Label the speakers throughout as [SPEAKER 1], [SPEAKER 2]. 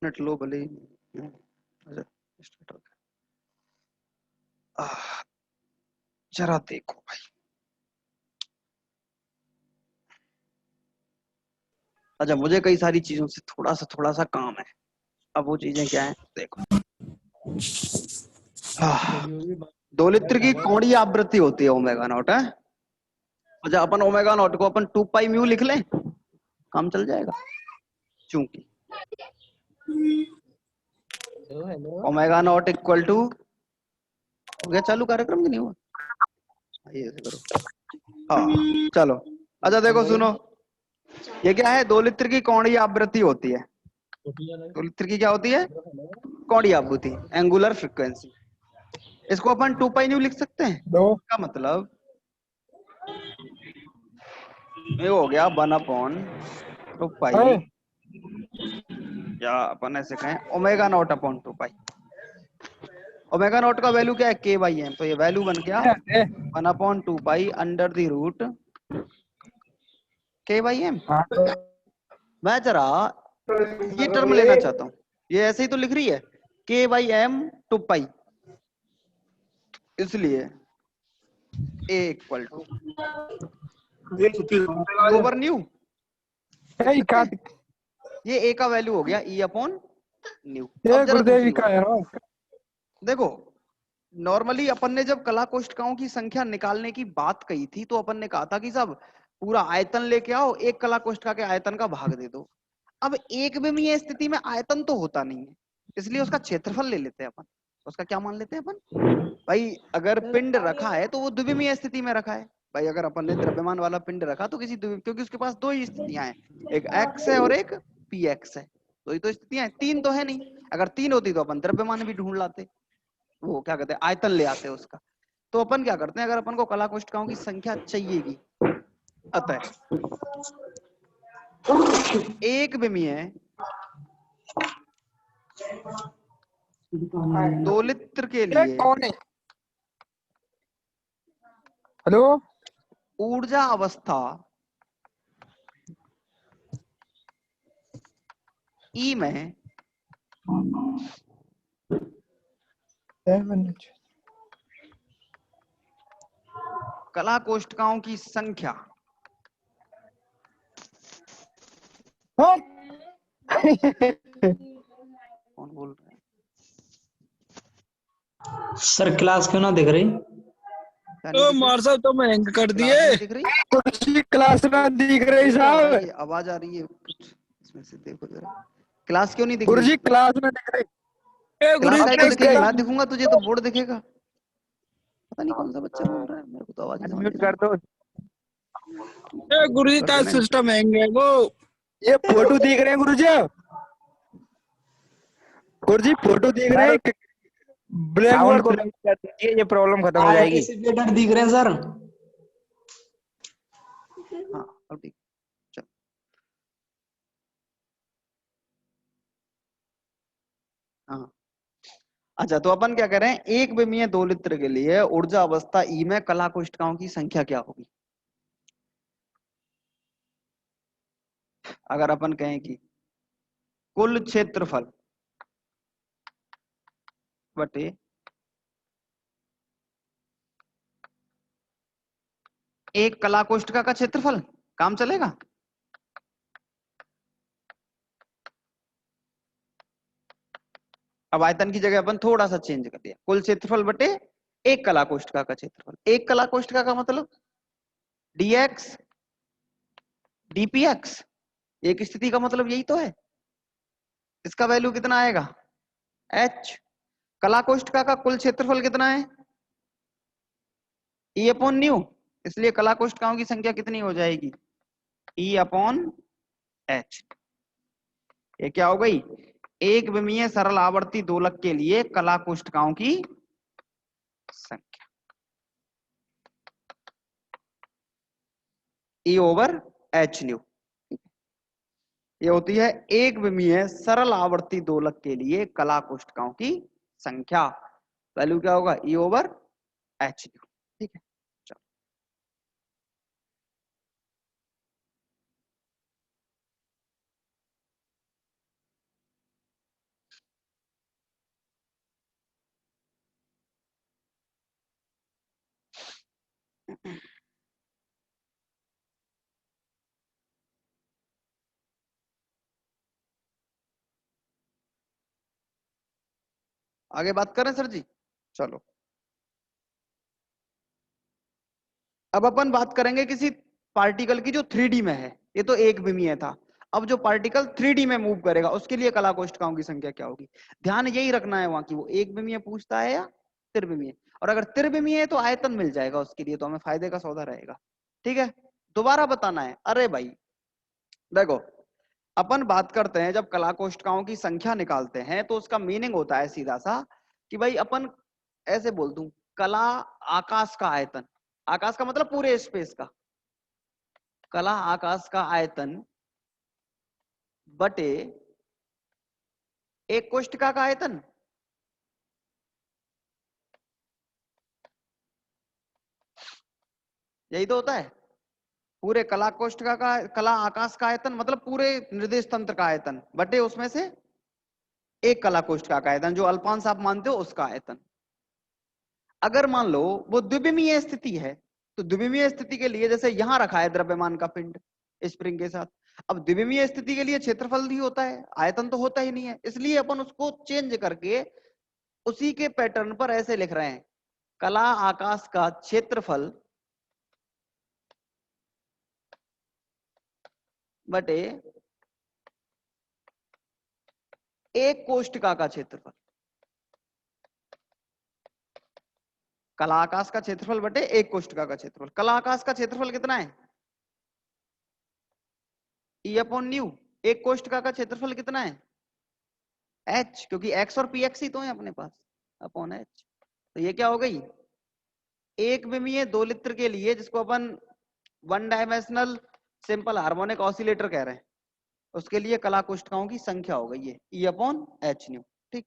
[SPEAKER 1] Net लो भले ही। अच्छा start हो गया। जरा देखो भाई। अच्छा मुझे कई सारी चीजों से थोड़ा सा काम है। अब वो चीजें क्या है देखो। दो लित्र की कोणीय आवृत्ति होती है ओमेगा नॉट है। अच्छा अपन ओमेगा नॉट को अपन 2 पाई म्यू लिख लें, काम चल जाएगा। चूंकि ओमेगा नॉट इक्वल टू, हो गया चालू कार्यक्रम की नहीं हुआ, ये ऐसे करो। हाँ चलो। अच्छा देखो सुनो, ये क्या है, 2 लित्र की कोणीय आवृत्ति होती है। 2 लित्र की क्या होती है, कोणीय आवृत्ति, एंगुलर फ्रीक्वेंसी। इसको अपन 2 पाई न्यू लिख सकते हैं। इसका मतलब ये हो गया 1/2 पाई, या अपन ऐसे कहें ओमेगा नॉट अपॉन 2 पाई। ओमेगा नॉट का वैल्यू क्या है, के बाई एम, तो ये वैल्यू बन गया 1/2 पाई अंडर द रूट के बाई एम। मैं जरा ये टर्म लेना चाहता हूँ, ये ऐसे ही तो लिख रही है के बाई एम 2 पाई, इसलिए ए इक्वल टू ओवर न्यू लिख सकते हैं। ये ए का वैल्यू हो गया ई अपॉन न्यू। अब जरा दूसरी बात देखो, नॉर्मली अपन ने जब कला कोष्ठकों की संख्या निकालने की बात कही थी तो अपन ने कहा था कि सब पूरा आयतन लेके आओ, एक कला कोष्ठका के आयतन का भाग दे दो। अब एक विमीय स्थिति में आयतन तो होता नहीं है, इसलिए उसका क्षेत्रफल ले लेते हैं अपन। उसका क्या मान लेते हैं अपन, भाई अगर पिंड रखा है तो वो द्विविमीय स्थिति में रखा है। भाई अगर अपन ने द्रव्यमान वाला पिंड रखा तो किसी क्योंकि उसके पास 2 ही स्थितियां हैं, एक एक्स है और एक पी एक्स है। 2 ही तो स्थितियां हैं, 3 तो है नहीं। अगर 3 होती तो अपन द्रव्यमान भी ढूंढ लाते, वो क्या कहते हैं आयतन ले आते उसका। तो अपन क्या करते हैं, अगर अपन को कला कोष्ठकों की संख्या चाहिएगी, अतः एक विमीय 2 लित्र के लिए
[SPEAKER 2] हेलो
[SPEAKER 1] ऊर्जा अवस्था ई में कला कोष्ठकों की संख्या कौन बोल रहा है
[SPEAKER 3] सर? क्लास क्यों ना दिख रही?
[SPEAKER 1] तो
[SPEAKER 2] मार साहब तो मैं हैंग कर दिए,
[SPEAKER 1] दिख रही
[SPEAKER 2] कुछ क्लास में दिख रही साहब।
[SPEAKER 1] ये आवाज आ रही है कुछ इसमें से, देखो जरा क्लास क्यों नहीं दिख
[SPEAKER 2] गुरुजी
[SPEAKER 1] रही।
[SPEAKER 2] क्लास में दिख रही।
[SPEAKER 1] क्लास का तो दिखेगी, मैं दिखूंगा तुझे तो बोर्ड दिखेगा। पता नहीं कौन सा बच्चा बोल रहा है, मेरे को तो आवाज नहीं
[SPEAKER 2] म्यूट
[SPEAKER 1] समझ
[SPEAKER 2] कर दो।
[SPEAKER 3] गुरुजी का सिस्टम हैंग है वो।
[SPEAKER 2] ये फोटो दिख रहे हैं गुरुजी, गुरुजी फोटो दिख रहे हैं ब्लैक
[SPEAKER 3] साउंड
[SPEAKER 2] बोर्ड
[SPEAKER 3] को ये प्रॉब्लम खत्म हो जाएगी। दिख रहे हैं सर।
[SPEAKER 1] हाँ अब ठीक चल। हाँ अच्छा, तो अपन क्या करें, एक विमीय 2 लित्र के लिए ऊर्जा अवस्था ई में कला कोष्ठकों की संख्या क्या होगी। अगर अपन कहें कि कुल क्षेत्रफल बटे एक कला कोष्ठका का क्षेत्रफल, काम चलेगा। अब आयतन की जगह अपन थोड़ा सा चेंज कर दिया, कुल क्षेत्रफल बटे एक कला कोष्ठका का क्षेत्रफल। एक कला कोष्ठका का मतलब dx dpx, एक स्थिति का मतलब यही तो है। इसका वैल्यू कितना आएगा h। कला कोष्ठका का कुल क्षेत्रफल कितना है e अपॉन न्यू, इसलिए कला कोष्ठकाओं की संख्या कितनी हो जाएगी e अपॉन h। ये क्या हो गई, एक विमीय सरल आवर्ती दोलक के लिए कला कोष्ठकाओं की संख्या e ओवर h न्यू। ये होती है एक विमीय सरल आवर्ती दोलक के लिए कला कोष्ठकों की संख्या। वैल्यू क्या होगा e ओवर h न्यू। ठीक है। आगे बात करें सर जी? चलो अब अपन बात करेंगे किसी पार्टिकल की जो 3D में है। ये तो एक विमीय था। अब जो पार्टिकल 3D में मूव करेगा उसके लिए कला कोष्ठकाओं की संख्या क्या होगी? ध्यान यही रखना है वहां की वो एक विमीय पूछता है या त्रिविमीय। और अगर त्रिविमीय है तो आयतन मिल जाएगा उसके लिए, तो हमें फायदे का सौदा रहेगा। ठीक है, दोबारा बताना है। अरे भाई देखो, अपन बात करते हैं जब कला कोष्ठकाओं की संख्या निकालते हैं तो उसका मीनिंग होता है सीधा सा कि भाई अपन ऐसे बोल दूं, कला आकाश का आयतन, आकाश का मतलब पूरे स्पेस का, कला आकाश का आयतन बटे एक कोष्ठका का आयतन। यही तो होता है। पूरे कला कोष्ठका का, कला आकाश का आयतन मतलब पूरे निर्देश तंत्र का आयतन बटे उसमें से एक कला कोष्ठका का आयतन, जो अल्पांश आप मानते हो उसका आयतन। अगर मान लो वो द्विविमीय स्थिति है तो द्विविमीय स्थिति के लिए जैसे यहां रखा है द्रव्यमान का पिंड स्प्रिंग के साथ, अब द्विविमीय स्थिति के लिए क्षेत्रफल ही होता है, आयतन तो होता ही नहीं है। इसलिए अपन उसको चेंज करके उसी के पैटर्न पर ऐसे लिख रहे हैं, कला आकाश का क्षेत्रफल बटे एक कोष्ठका का क्षेत्रफल। कला आकाश का क्षेत्रफल बटे एक कोष्ठका का क्षेत्रफल। कला आकाश का क्षेत्रफल कितना है? ई अपॉन न्यू। एक कोष्ठका का क्षेत्रफल कितना है? एच, क्योंकि एक्स और पी एक्स ही तो है अपने पास, अपॉन एच। तो ये क्या हो गई? एक विमीय दो लित्र के लिए, जिसको अपन one dimensional simple harmonic oscillator कह रहे हैं, उसके लिए कला कोष्ठकाओं की संख्या हो गई है ई अपॉन एच न्यू। ठीक,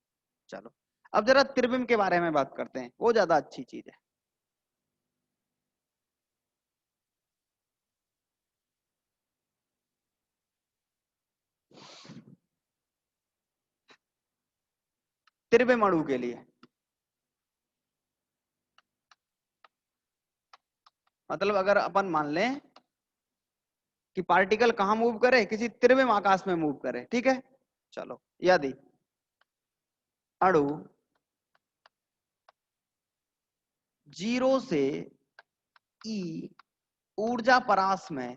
[SPEAKER 1] चलो अब जरा त्रिविम के बारे में बात करते हैं, वो ज्यादा अच्छी चीज है। त्रिविम अणु के लिए मतलब अगर अपन मान लें कि पार्टिकल कहां मूव करे, किसी त्रिविम आकाश में मूव करे, ठीक है। चलो यदि अणु 0 से ई ऊर्जा परास में,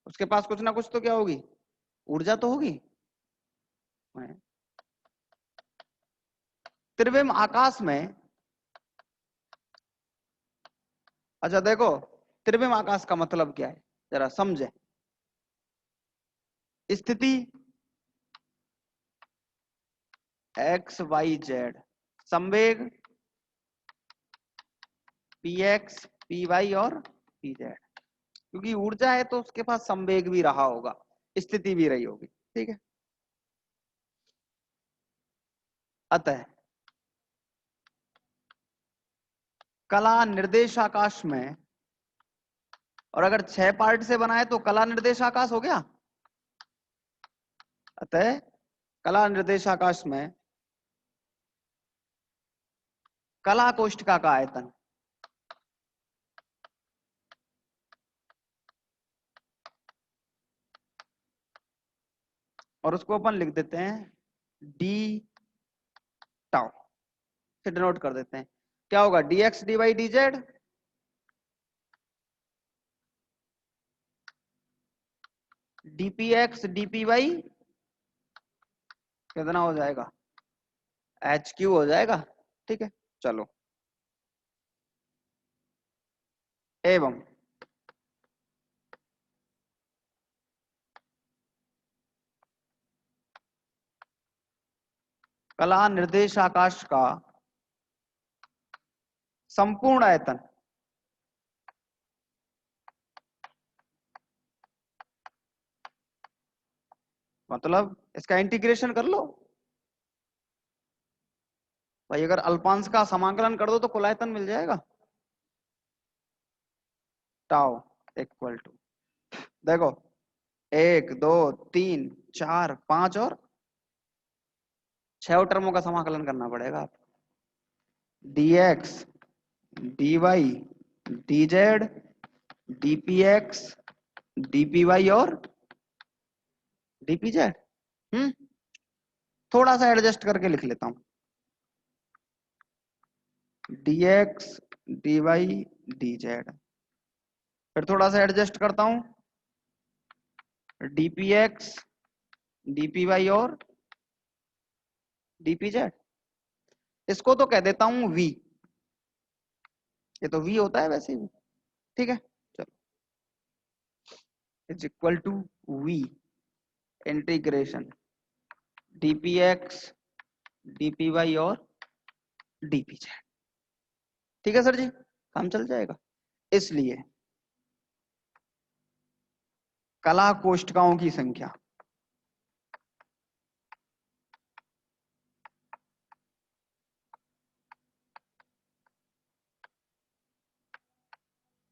[SPEAKER 1] उसके पास कुछ ना कुछ तो क्या होगी, ऊर्जा तो होगी। त्रिविम आकाश में, अच्छा देखो त्रिविम आकाश का मतलब क्या है जरा समझे। स्थिति एक्स वाई जेड, संवेग पी एक्स पी वाई और पी जेड। क्योंकि ऊर्जा है तो उसके पास संवेग भी रहा होगा, स्थिति भी रही होगी, ठीक है। अतः कला निर्देश आकाश में, और अगर 6 पार्ट से बना है तो कला निर्देश आकाश हो गया। अतः कला निर्देश आकाश में कला कोष्ठका का आयतन और उसको अपन लिख देते हैं डी टाउ, फिर डिनोट कर देते हैं। क्या होगा? D X D Y D Z, DP X DP Y कितना हो जाएगा? एच क्यू हो जाएगा, ठीक है। चलो एवं कला निर्देश आकाश का संपूर्ण आयतन मतलब इसका इंटीग्रेशन कर लो भाई, अगर अल्पांश का समाकलन कर दो तो कुल आयतन मिल जाएगा। टाउ इक्वल टू, देखो 1 2 3 4 5 और 6 टर्मों का समाकलन करना पड़ेगा आप। D X D Y D Z DP X DP Y और डीपी जेड। थोड़ा सा एडजस्ट करके लिख लेता हूं, dx dy dz। फिर थोड़ा सा एडजस्ट करता हूं, dpx dpy और dpz। इसको तो कह देता हूं v, ये तो v होता है वैसे भी, ठीक है। चलो, is equal to v integration dpx dpy और dpz। ठीक है सर जी, काम चल जाएगा। इसलिए कला कोष्ठकों की संख्या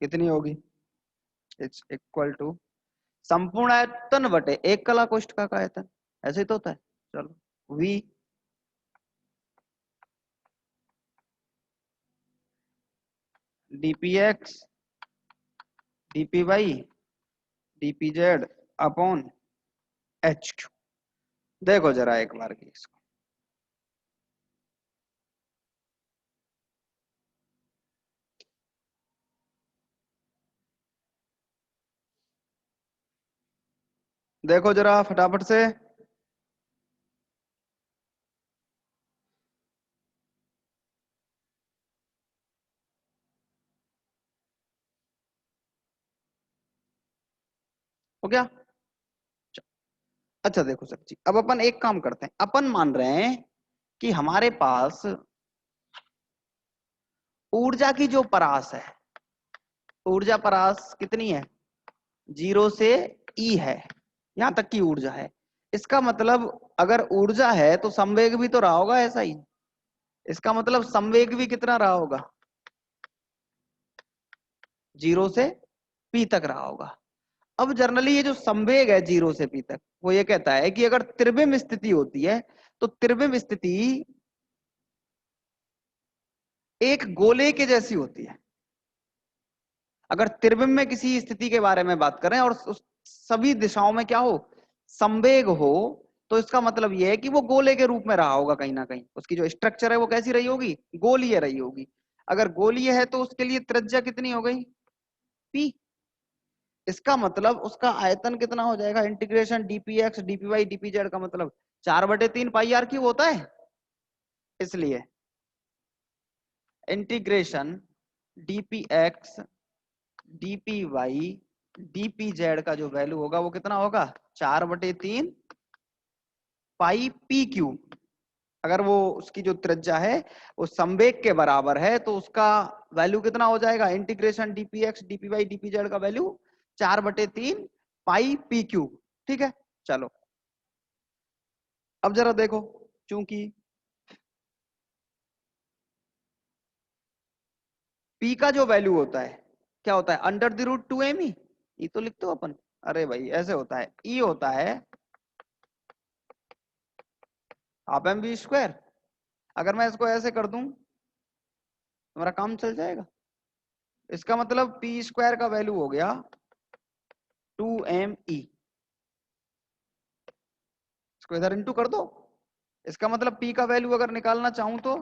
[SPEAKER 1] कितनी होगी, इट्स इक्वल टू संपूर्ण आयतन बटे एक कला कोष्ठक का आयतन, ऐसे ही तो होता है। चलो, v dpx dpy dpz upon hq। देखो जरा एक बार की इसको, देखो जरा फटाफट से। हो गया। अच्छा देखो सर जी, अब अपन एक काम करते हैं, अपन मान रहे हैं कि हमारे पास ऊर्जा की जो परास है, ऊर्जा परास कितनी है, 0 से E है, यहां तक की ऊर्जा है। इसका मतलब अगर ऊर्जा है तो संवेग भी तो रहा होगा ऐसा ही, इसका मतलब संवेग भी कितना रहा होगा, 0 से P तक रहा होगा। अब जनरली ये जो संवेग है 0 से P तक, वो ये कहता है कि अगर त्रिविम स्थिति होती है तो त्रिविम स्थिति एक गोले के जैसी होती है। अगर त्रिविम में किसी स्थिति के बारे में बात करें और उस सभी दिशाओं में क्या हो, संवेग हो, तो इसका मतलब यह है कि वो गोले के रूप में रहा होगा कहीं ना कहीं, उसकी जो स्ट्रक्चर है वो कैसी रही होगी, गोलीय रही होगी। अगर गोलीय है तो उसके लिए त्रिज्या कितनी हो गई, P। इसका मतलब उसका आयतन कितना हो जाएगा, इंटीग्रेशन dpx dpy dpz का मतलब 4/3 पाई आर क्यूब होता है। इसलिए इंटीग्रेशन dpx dpy dpz का जो वैल्यू होगा वो कितना होगा, 4/3 पाई पी क्यूब। अगर वो उसकी जो त्रिज्या है वो संवेग के बराबर है तो उसका वैल्यू कितना हो जाएगा, इंटीग्रेशन dpx dpy dpz का वैल्यू 4/3 पाई पी क्यूब। ठीक है, चलो अब जरा देखो, चूंकि P का जो वैल्यू होता है क्या होता है, √2m ई, ये तो लिखते हो अपन, अरे भाई ऐसे होता है, E होता है ½ m v²। अगर मैं इसको ऐसे कर दूं तो मेरा काम चल जाएगा। इसका मतलब p² का वैल्यू हो गया 2me, इसको इधर इंटू कर दो। इसका मतलब p का वैल्यू अगर निकालना चाहूं तो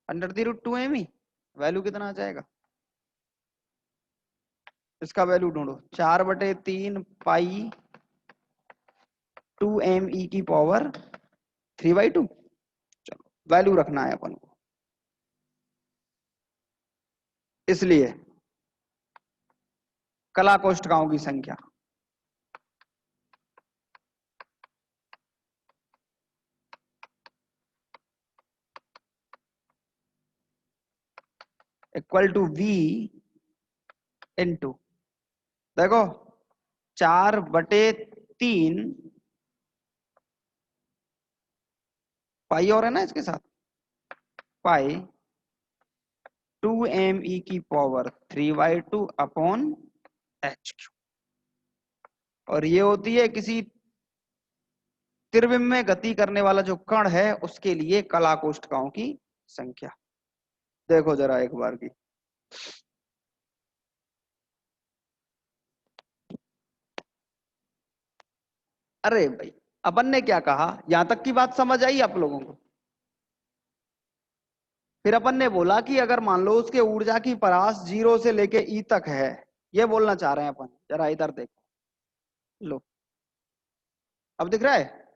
[SPEAKER 1] √2me, वैल्यू कितना आ जाएगा, इसका वैल्यू ढूंढो, 4/3 पाई 2me की पावर 3/2। चलो वैल्यू रखना है अपन को, इसलिए कला कोष्ठकों की संख्या इक्वल टू v इंटू, देखो 4/3 पाई और है ना इसके साथ, पाई 2me की पावर 3/2 अपॉन hq। और ये होती है किसी त्रिविम में गति करने वाला जो कण है उसके लिए कला कोष्ठकों की संख्या। देखो जरा एक बार की, अरे भाई अपन ने क्या कहा, यहां तक की बात समझ आई आप लोगों को? फिर अपन ने बोला कि अगर मान लो उसके ऊर्जा की परास 0 से लेके ई तक है, ये बोलना चाह रहे हैं अपन। जरा इधर देखो, लो अब दिख रहा है?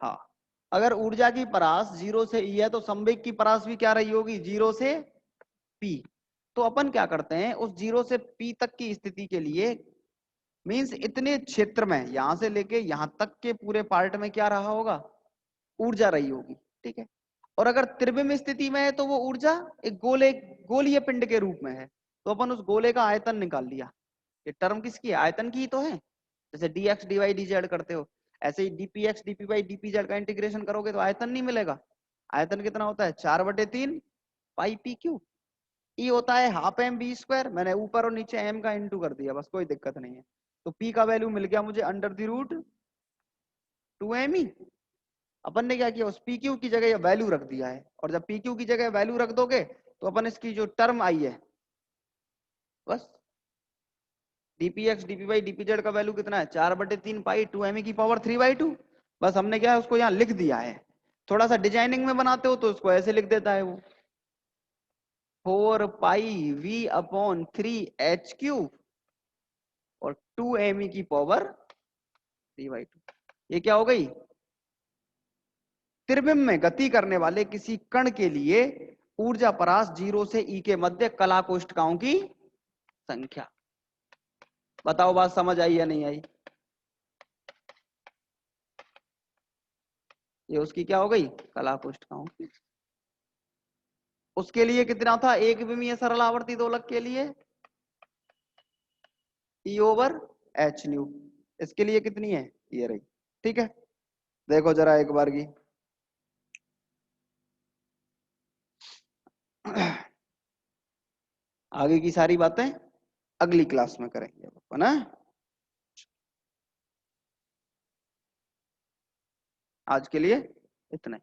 [SPEAKER 1] हाँ, अगर ऊर्जा की परास 0 से ई है तो संवेग की परास भी क्या रही होगी, 0 से पी। तो अपन क्या करते हैं, उस 0 से पी तक की स्थिति के लिए मींस इतने क्षेत्र में यहां से लेके यहां तक के पूरे पार्ट में क्या रहा होगा, ऊर्जा रही होगी। ठीक है, और अगर त्रिविम स्थिति में है तो वो ऊर्जा एक गोलीय पिंड के रूप में है। तो अपन उस गोले का आयतन निकाल लिया। ये टर्म किसकी है, आयतन की ही तो है। जैसे dx dy dz करते हो, ऐसे ही dpx dpy dpz का इंटीग्रेशन करोगे तो आयतन नहीं मिलेगा। आयतन कितना होता है, 4/3 पाई पी क्यू। ई होता है हाफ एम बी स्क्वायर, मैंने ऊपर और नीचे एम का इंटू कर दिया, बस कोई दिक्कत नहीं है। तो पी का वैल्यू मिल गया मुझे √2m ई। अपन ने क्या किया, उस पी क्यू की जगह वैल्यू रख दिया है, और जब पी क्यू की जगह वैल्यू रख दोगे तो अपन इसकी जो टर्म आई है, बस dpx dpy dpz का वैल्यू कितना है, 4/3 पाई 2m की पावर 3/2। बस हमने क्या है उसको यहाँ लिख दिया है। थोड़ा सा डिजाइनिंग में बनाते हो तो उसको ऐसे लिख देता है वो, 4 पाई v अपॉन 3h³ और 2m की पावर 3/2। ये क्या हो गई, त्रिविम में गति करने वाले किसी कण के लिए ऊर्जा परास 0 से e के मध्य कला कोष्ठकाओं की संख्या। बताओ बात समझ आई या नहीं आई? ये उसकी क्या हो गई, कला कोष्ठकाओं की। उसके लिए कितना था, एक विमीय सरल आवर्ती दोलक के लिए E/h²। इसके लिए कितनी है, ये रही। ठीक है, देखो जरा एक बार की। आगे की सारी बातें अगली क्लास में करेंगे अपन, ना। आज के लिए इतना ही।